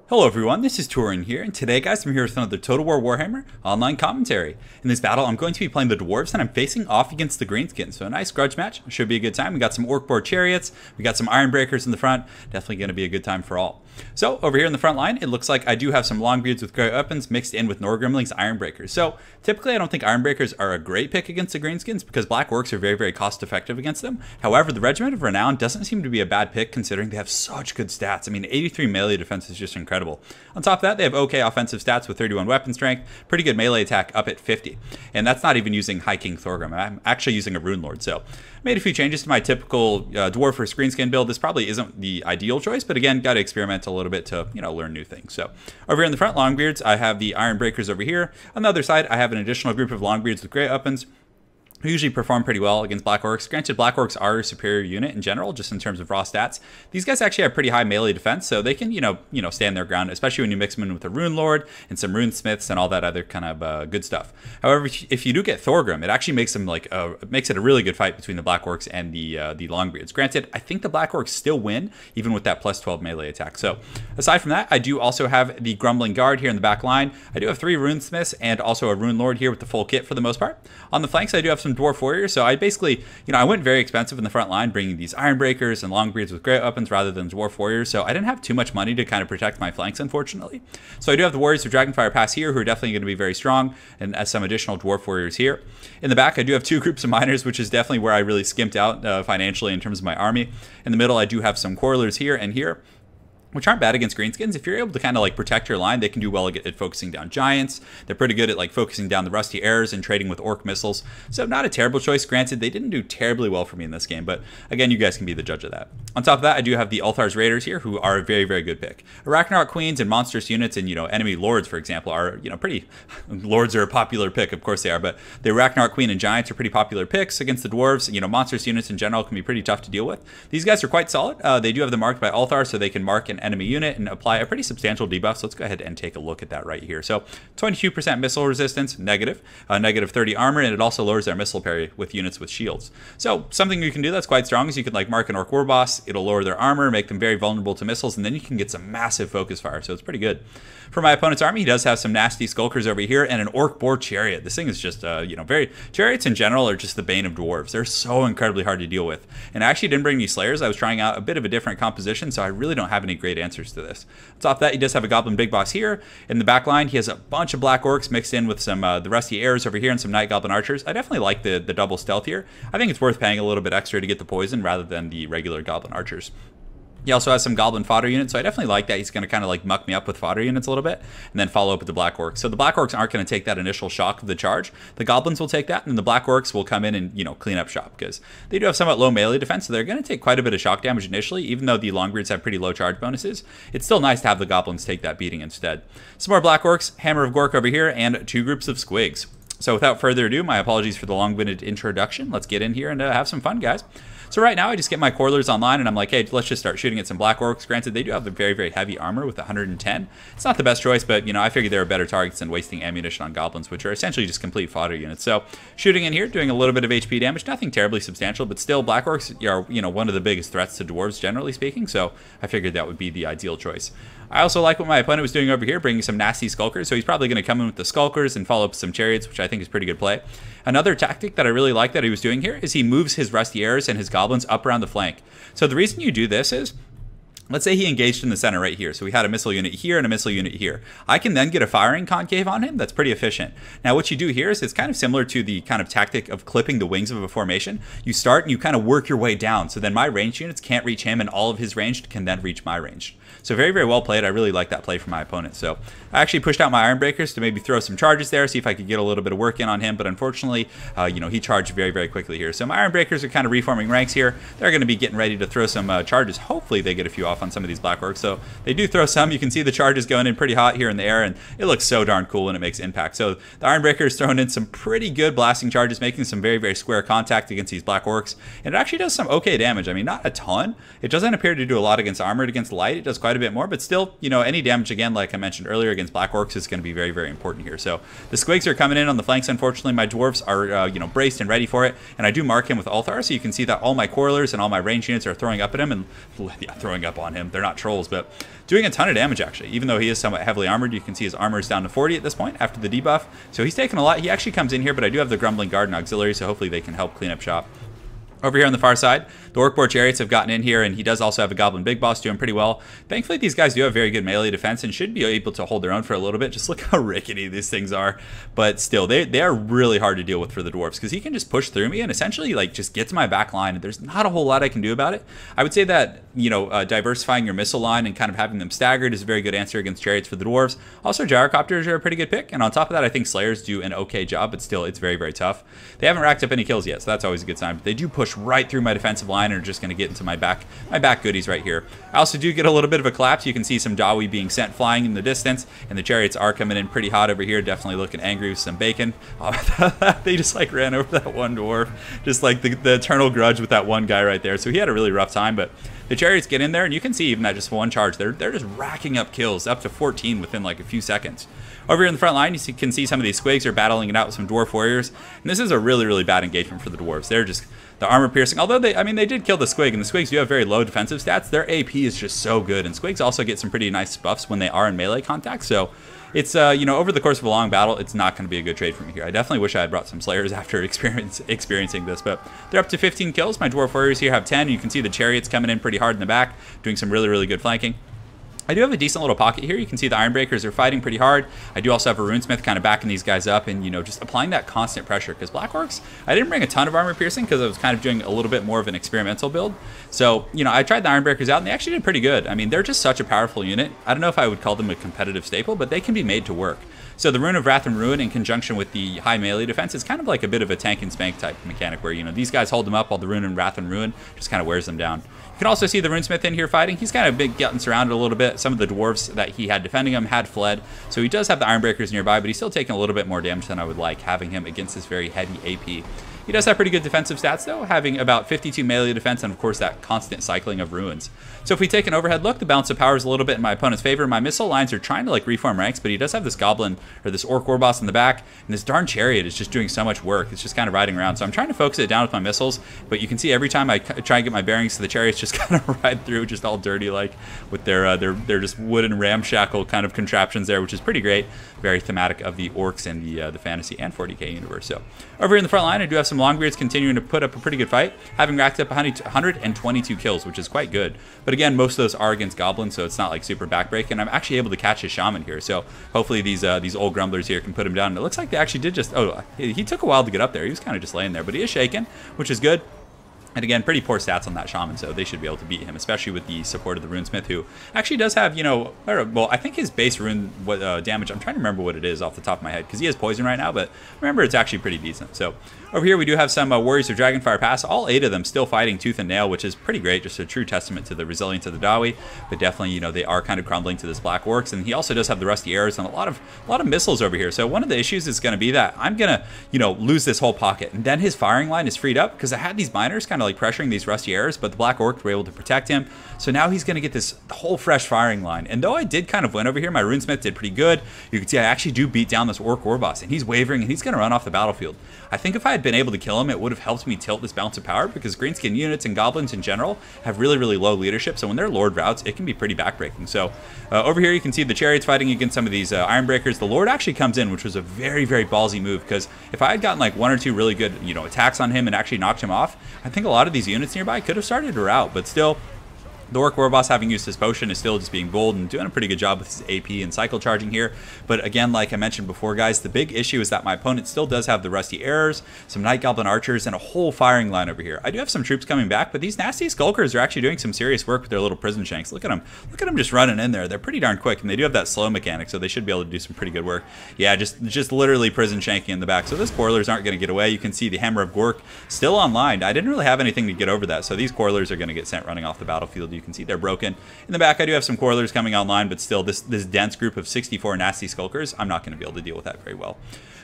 Hello everyone, this is Turin here, and today guys I'm here with another Total War Warhammer online commentary. In this battle I'm going to be playing the Dwarves and I'm facing off against the Greenskins, so a nice grudge match, should be a good time. We got some Orc Boar Chariots, we got some Iron Breakers in the front, definitely going to be a good time for all. So over here in the front line, it looks like I do have some Longbeards with great weapons mixed in with Norgrimling's Iron Breakers. So typically I don't think Iron Breakers are a great pick against the Greenskins because Black Orcs are very cost effective against them. However, the Regiment of Renown doesn't seem to be a bad pick considering they have such good stats. I mean, 83 melee defense is just incredible. On top of that, they have okay offensive stats with 31 weapon strength, pretty good melee attack up at 50. And that's not even using High King Thorgrim. I'm actually using a Rune Lord. So I made a few changes to my typical Dwarf versus Greenskin build. This probably isn't the ideal choice, but again, got to experiment a little bit to, learn new things. So over here in the front, Longbeards, I have the Iron Breakers over here. On the other side, I have an additional group of Longbeards with great weapons who usually perform pretty well against Black Orcs. Granted, Black Orcs are a superior unit in general, just in terms of raw stats. These guys actually have pretty high melee defense, so they can, stand their ground, especially when you mix them in with a Rune Lord and some Rune Smiths and all that other kind of good stuff. However, if you do get Thorgrim, it actually makes them makes it a really good fight between the Black Orcs and the Longbeards. Granted, I think the Black Orcs still win, even with that plus 12 melee attack. So aside from that, I do also have the Grumbling Guard here in the back line. I do have 3 Rune Smiths and also a Rune Lord here with the full kit for the most part. On the flanks, I do have some Dwarf Warriors, so I basically, I went very expensive in the front line, bringing these Iron Breakers and Longbeards with great weapons rather than Dwarf Warriors, so I didn't have too much money to kind of protect my flanks, unfortunately. So I do have the Warriors of Dragonfire Pass here, who are definitely going to be very strong, and as some additional Dwarf Warriors here. In the back, I do have 2 groups of Miners, which is definitely where I really skimped out financially in terms of my army. In the middle, I do have some Quarrelers here and here, which aren't bad against Greenskins. If you're able to kind of protect your line, they can do well at focusing down giants. They're pretty good at focusing down the rusty arrows and trading with orc missiles. So not a terrible choice. Granted, they didn't do terribly well for me in this game, but again, you guys can be the judge of that. On top of that, I do have the Althar's Raiders here, who are a very good pick. Ragnarok Queens and monstrous units and enemy lords, for example, are pretty. Lords are a popular pick, of course they are, but the Ragnarok Queen and giants are pretty popular picks against the dwarves. Monstrous units in general can be pretty tough to deal with. These guys are quite solid. They do have them marked by Althar, so they can mark an enemy unit and apply a pretty substantial debuff. So let's go ahead and take a look at that right here. So 22% missile resistance, negative 30 armor, and it also lowers their missile parry with units with shields. So something you can do that's quite strong is you can mark an Orc War Boss. It'll lower their armor, make them very vulnerable to missiles, and then you can get some massive focus fire. So it's pretty good. For my opponent's army, he does have some nasty Skulkers over here and an Orc Boar Chariot. This thing is just, Chariots in general are just the bane of dwarves. They're so incredibly hard to deal with. And I actually didn't bring any Slayers. I was trying out a bit of a different composition, so I really don't have any great answers to this. On top of that, he does have a Goblin Big Boss here. In the back line, he has a bunch of Black Orcs mixed in with some the Rusty Arrows over here and some Night Goblin Archers. I definitely like the double stealth here. I think it's worth paying a little bit extra to get the poison rather than the regular Goblin Archers. He also has some Goblin Fodder units, so I definitely like that. He's going to kind of muck me up with Fodder units a little bit, and then follow up with the Black Orcs. So the Black Orcs aren't going to take that initial shock of the charge. The Goblins will take that, and then the Black Orcs will come in and, clean up shop, because they do have somewhat low melee defense, so they're going to take quite a bit of shock damage initially, even though the Longbeards have pretty low charge bonuses. It's still nice to have the Goblins take that beating instead. Some more Black Orcs, Hammer of Gork over here, and 2 groups of Squigs. So without further ado, my apologies for the long-winded introduction. Let's get in here and have some fun, guys. So right now, I just get my Quarrelers online, and I'm like, hey, let's just start shooting at some Black Orcs. Granted, they do have the very heavy armor with 110. It's not the best choice, but, I figured there are better targets than wasting ammunition on Goblins, which are essentially just complete fodder units. So shooting in here, doing a little bit of HP damage, nothing terribly substantial, but still, Black Orcs are, one of the biggest threats to dwarves, generally speaking, so I figured that would be the ideal choice. I also like what my opponent was doing over here, bringing some nasty Skulkers, so he's probably going to come in with the Skulkers and follow up with some Chariots, which I think is pretty good play. Another tactic that I really like that he was doing here is he moves his Rusty Arrows and his Goblins up around the flank. So the reason you do this is, let's say he engaged in the center right here. So we had a missile unit here and a missile unit here. I can then get a firing concave on him. That's pretty efficient. Now what you do here is it's kind of similar to the kind of tactic of clipping the wings of a formation. You start and you kind of work your way down. So then my ranged units can't reach him and all of his ranged can then reach my ranged. So very well played. I really like that play from my opponent. So I actually pushed out my Iron Breakers to maybe throw some charges there, see if I could get a little bit of work in on him. But unfortunately, he charged very quickly here. So my Iron Breakers are kind of reforming ranks here. They're going to be getting ready to throw some charges. Hopefully they get a few off on some of these Black Orcs. So they do throw some. You can see the charges going in pretty hot here in the air, and it looks so darn cool when it makes impact. So the Iron Breaker is throwing in some pretty good blasting charges, making some very square contact against these Black Orcs. And it actually does some okay damage. I mean, not a ton. It doesn't appear to do a lot against armored. Against light, it does quite a bit more, but still, any damage, again, like I mentioned earlier, against Black Orcs is going to be very important here. So the Squigs are coming in on the flanks. Unfortunately, my Dwarfs are, braced and ready for it, and I do mark him with Althar, so you can see that all my Quarrelers and all my ranged units are throwing up at him, and throwing up on him. They're not trolls, but doing a ton of damage, actually. Even though he is somewhat heavily armored, you can see his armor is down to 40 at this point after the debuff. So he's taking a lot. He actually comes in here, but I do have the Grumbling Guard and Auxiliary, so hopefully they can help clean up shop. Over here on the far side, the Orc-Boar Chariots have gotten in here, and he does also have a Goblin Big Boss doing pretty well. Thankfully, these guys do have very good melee defense and should be able to hold their own for a little bit. Just look how rickety these things are. But still, they are really hard to deal with for the Dwarfs, because he can just push through me and essentially like just get to my back line, and there's not a whole lot I can do about it. I would say that, you know, diversifying your missile line and kind of having them staggered is a very good answer against Chariots for the Dwarves. Also, Gyrocopters are a pretty good pick, and on top of that, I think Slayers do an okay job, but still, it's very, very tough. They haven't racked up any kills yet, so that's always a good sign. But they do push right through my defensive line and are just going to get into my back goodies right here. I also do get a little bit of a collapse. You can see some Dawi being sent flying in the distance, and the Chariots are coming in pretty hot over here, definitely looking angry with some bacon. They just like ran over that one dwarf, just like the eternal grudge with that one guy right there. So he had a really rough time, but the Chariots get in there, and you can see even at just one charge, they're just racking up kills, up to 14 within like a few seconds. Over here in the front line, you can see some of these Squigs are battling it out with some Dwarf Warriors, and this is a really, really bad engagement for the Dwarves. They're just, the armor piercing, although they did kill the Squig, and the Squigs do have very low defensive stats, their AP is just so good, and Squigs also get some pretty nice buffs when they are in melee contact, so it's, you know, over the course of a long battle, it's not going to be a good trade for me here. I definitely wish I had brought some Slayers after experiencing this, but they're up to 15 kills. My Dwarf Warriors here have 10. You can see the Chariots coming in pretty hard in the back, doing some really, really good flanking. I do have a decent little pocket here. You can see the Ironbreakers are fighting pretty hard. I do also have a Runesmith kind of backing these guys up and, you know, just applying that constant pressure. Because Black Orcs, I didn't bring a ton of armor piercing because I was kind of doing a little bit more of an experimental build. So, you know, I tried the Ironbreakers out and they actually did pretty good. I mean, they're just such a powerful unit. I don't know if I would call them a competitive staple, but they can be made to work. So the Rune of Wrath and Ruin in conjunction with the high melee defense is kind of like a bit of a tank and spank type mechanic where, you know, these guys hold them up while the Rune of Wrath and Ruin just kind of wears them down. You can also see the Runesmith in here fighting. He's kind of getting surrounded a little bit. Some of the dwarves that he had defending him had fled. So he does have the Ironbreakers nearby, but he's still taking a little bit more damage than I would like, having him against this very heavy AP. He does have pretty good defensive stats, though, having about 52 melee defense and, of course, that constant cycling of ruins. So if we take an overhead look, the balance of power is a little bit in my opponent's favor. My missile lines are trying to, like, reform ranks, but he does have this goblin, or this orc war boss in the back, and this darn chariot is just doing so much work. It's just kind of riding around. So I'm trying to focus it down with my missiles, but you can see every time I try and get my bearings, so the chariots just kind of ride through, just all dirty, like, with their just wooden ramshackle kind of contraptions there, which is pretty great. Very thematic of the orcs and the fantasy and 40k universe. So over here in the front line, I do have some Longbeards continuing to put up a pretty good fight, having racked up 122 kills, which is quite good. But again, most of those are against goblins, so it's not like super backbreaking. I'm actually able to catch his shaman here, so hopefully these old grumblers here can put him down. And it looks like they actually did just, oh, he took a while to get up there. He was kind of just laying there, but he is shaken, which is good. And again, pretty poor stats on that shaman, so they should be able to beat him, especially with the support of the Runesmith, who actually does have, you know, well, I think his base rune damage, I'm trying to remember what it is off the top of my head, because he has poison right now, but remember, it's actually pretty decent. So over here, we do have some Warriors of Dragonfire Pass, all 8 of them still fighting tooth and nail, which is pretty great, just a true testament to the resilience of the Dawi, but definitely, you know, they are kind of crumbling to this Black Orcs, and he also does have the Rusty Arrows and a lot of missiles over here. So one of the issues is going to be that I'm going to, you know, lose this whole pocket, and then his firing line is freed up, because I had these miners kind of like pressuring these Rusty Arrows, but the Black Orcs were able to protect him, so now he's going to get this whole fresh firing line. And though I did kind of win over here, my Runesmith did pretty good. You can see I actually do beat down this Orc War Boss, and he's wavering, and he's going to run off the battlefield. I think if I had been able to kill him, it would have helped me tilt this balance of power, because Greenskin units and goblins in general have really, really low leadership, so when they're Lord routes, it can be pretty backbreaking. So over here, you can see the Chariots fighting against some of these Ironbreakers. The Lord actually comes in, which was a very, very ballsy move, because if I had gotten like 1 or 2 really good, you know, attacks on him and actually knocked him off, I think a lot of these units nearby could have started her out, but still, the Orc War Boss, having used his potion, is still just being bold and doing a pretty good job with his AP and cycle charging here. But again, like I mentioned before, guys, the big issue is that my opponent still does have the Rusty Arrows, some Night Goblin Archers, and a whole firing line over here. I do have some troops coming back, but these nasty Skulkers are actually doing some serious work with their little prison shanks. Look at them. Look at them just running in there. They're pretty darn quick, and they do have that slow mechanic, so they should be able to do some pretty good work. Yeah, just literally prison shanking in the back. So those Quarrelers aren't going to get away. You can see the Hammer of Gork still online. I didn't really have anything to get over that, so these Quarrelers are going to get sent running off the battlefield. You can see they're broken. In the back, I do have some Quarrelers coming online, but still, this dense group of 64 nasty Skulkers, I'm not going to be able to deal with that very well.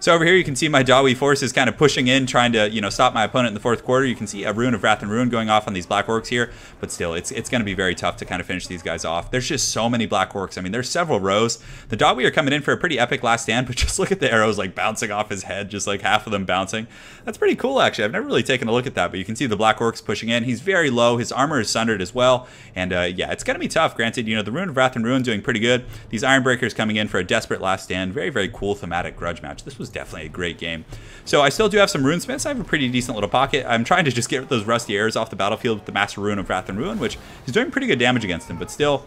So over here you can see my Dawi forces kind of pushing in, trying to, you know, stop my opponent in the fourth quarter. You can see a Rune of Wrath and Ruin going off on these Black Orcs here, but still, it's going to be very tough to kind of finish these guys off. There's just so many Black Orcs. I mean, there's several rows. The Dawi are coming in for a pretty epic last stand, but just look at the arrows like bouncing off his head, just like half of them bouncing. That's pretty cool, actually. I've never really taken a look at that, but you can see the Black Orcs pushing in. He's very low. His armor is sundered as well, and yeah, it's going to be tough. Granted, you know, the Rune of Wrath and Ruin doing pretty good. These Ironbreakers coming in for a desperate last stand. Very, very cool thematic grudge match. This was definitely a great game. So I still do have some Runesmiths. I have a pretty decent little pocket. I'm trying to just get those Rusty Airs off the battlefield with the Master Rune of Wrath and Ruin, which is doing pretty good damage against him, but still,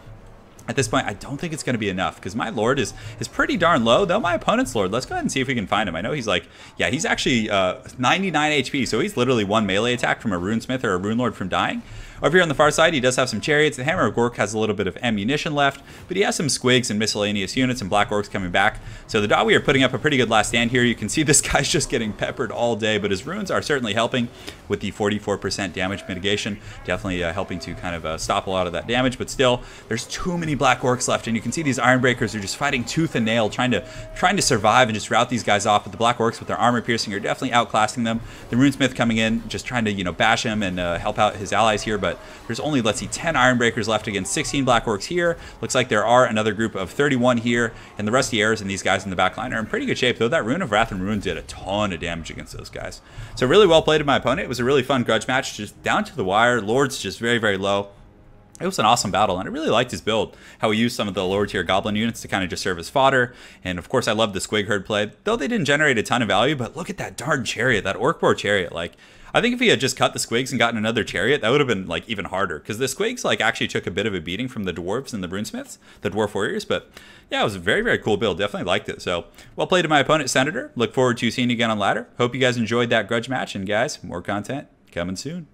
at this point, I don't think it's going to be enough because my Lord is pretty darn low, though my opponent's Lord. Let's go ahead and see if we can find him. I know he's like, yeah, he's actually 99 HP, so he's literally one melee attack from a Runesmith or a Rune Lord from dying. Over here on the far side, he does have some chariots. The Hammer of Gork has a little bit of ammunition left, but he has some squigs and miscellaneous units and Black Orcs coming back. So the Dawi are putting up a pretty good last stand here. You can see this guy's just getting peppered all day, but his runes are certainly helping with the 44% damage mitigation. Definitely helping to kind of stop a lot of that damage, but still, there's too many Black Orcs left, and you can see these Ironbreakers are just fighting tooth and nail, trying to survive and just rout these guys off. But the Black Orcs with their armor piercing are definitely outclassing them. The Runesmith coming in, just trying to, you know, bash him and help out his allies here, but there's only, let's see, 10 Ironbreakers left against 16 Black Orcs here. Looks like there are another group of 31 here, and the Rusty Airs and these guys in the back line are in pretty good shape, though that Rune of Wrath and Ruin did a ton of damage against those guys. So really well played of my opponent. It was a really fun grudge match, just down to the wire. Lords just very, very low. It was an awesome battle, and I really liked his build, how he used some of the lower tier goblin units to kind of just serve as fodder. And of course, I love the Squig Herd play, though they didn't generate a ton of value. But look at that darn chariot, that Orc-Boar chariot. Like, I think if he had just cut the Squigs and gotten another chariot, that would have been like even harder, because the Squigs like actually took a bit of a beating from the Dwarves and the Runesmiths, the Dwarf Warriors. But yeah, it was a very, very cool build. Definitely liked it. So well played to my opponent, Senator. Look forward to seeing you again on ladder. Hope you guys enjoyed that grudge match, and guys, more content coming soon.